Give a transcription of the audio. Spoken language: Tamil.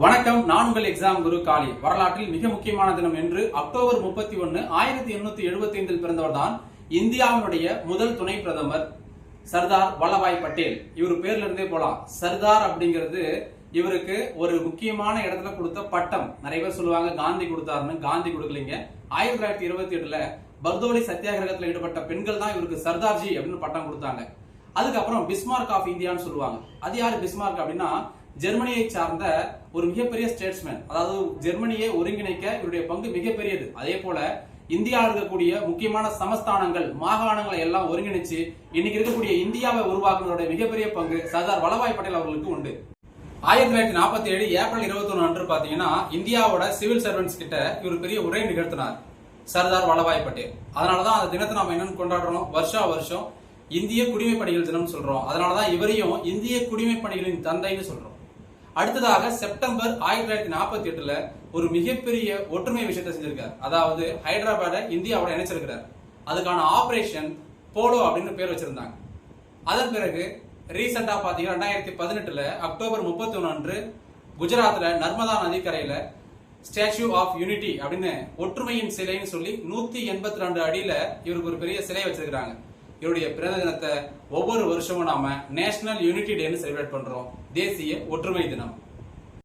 வணக்கம். நான் உங்கள் எக்ஸாம் குரு காளி. வரலாற்றில் மிக முக்கியமான தினம் என்று அக்டோபர் 31, 1875 பிறந்தவர் தான் இந்தியாவினுடைய முதல் துணை பிரதமர் சர்தார் வல்லபாய் பட்டேல். இவர் பேர்ல இருந்தே போலாம். சர்தார் அப்படிங்கிறது இவருக்கு ஒரு முக்கியமான இடத்துல கொடுத்த பட்டம். நிறைய பேர் சொல்லுவாங்க காந்தி கொடுத்தாருன்னு. காந்தி கொடுக்கலீங்க. 1928 பர்தோலி சத்தியாகிரகத்தில் ஈடுபட்ட பெண்கள் தான் இவருக்கு சர்தார்ஜி அப்படின்னு பட்டம் கொடுத்தாங்க. அதுக்கப்புறம் பிஸ்மார்க் ஆஃப் இந்தியான்னு சொல்லுவாங்க. அது யாரு பிஸ்மார்க் அப்படின்னா ஜெர்மனியை சார்ந்த ஒரு மிகப்பெரிய ஸ்டேட்ஸ்மேன். அதாவது ஜெர்மனியை ஒருங்கிணைக்க இவருடைய பங்கு மிகப்பெரியது. அதே போல இந்தியாவில் இருக்கக்கூடிய முக்கியமான சமஸ்தானங்கள் மாகாணங்களை எல்லாம் ஒருங்கிணைச்சு இன்னைக்கு இருக்கக்கூடிய இந்தியாவை உருவாக்குவதோட மிகப்பெரிய பங்கு சர்தார் வல்லபாய் பட்டேல் அவர்களுக்கு உண்டு. 1947 ஏப்ரல் 21 அன்று பாத்தீங்கன்னா இந்தியாவோட சிவில் சர்வன்ட்ஸ் கிட்ட இவர் பெரிய உரை நிகழ்த்தினார் சர்தார் வல்லபாய் பட்டேல். அதனாலதான் அந்த தினத்தை நாம என்னன்னு கொண்டாடுறோம், வருஷம் இந்திய குடிமைப்பணிகள் தினம் சொல்றோம். அதனாலதான் இவரையும் இந்திய குடிமைப்பணிகளின் தந்தைன்னு சொல்றோம். அடுத்ததாக செப்டம்பர் 1948 ஒரு மிகப்பெரிய ஒற்றுமை விஷயத்தை செஞ்சிருக்காரு. அதாவது ஹைதராபாத்தை இந்தியாவோட இணைச்சிருக்கிறார். அதுக்கான ஆபரேஷன் போலோ அப்படின்னு பேர் வச்சிருந்தாங்க. அதன் பிறகு ரீசெண்டா பாத்தீங்கன்னா 2018 அக்டோபர் 31 அன்று குஜராத்ல நர்மதா நதிக்கரையில ஸ்டாச்சு ஆஃப் யூனிட்டி அப்படின்னு ஒற்றுமையின் சிலைன்னு சொல்லி 182 அடியில இவருக்கு ஒரு பெரிய சிலை வச்சிருக்காங்க. இவருடைய பிறந்த தினத்தை ஒவ்வொரு வருஷமும் நாம நேஷனல் யூனிட்டி டேன்னு செலிப்ரேட் பண்றோம். தேசிய ஒற்றுமை தினம்.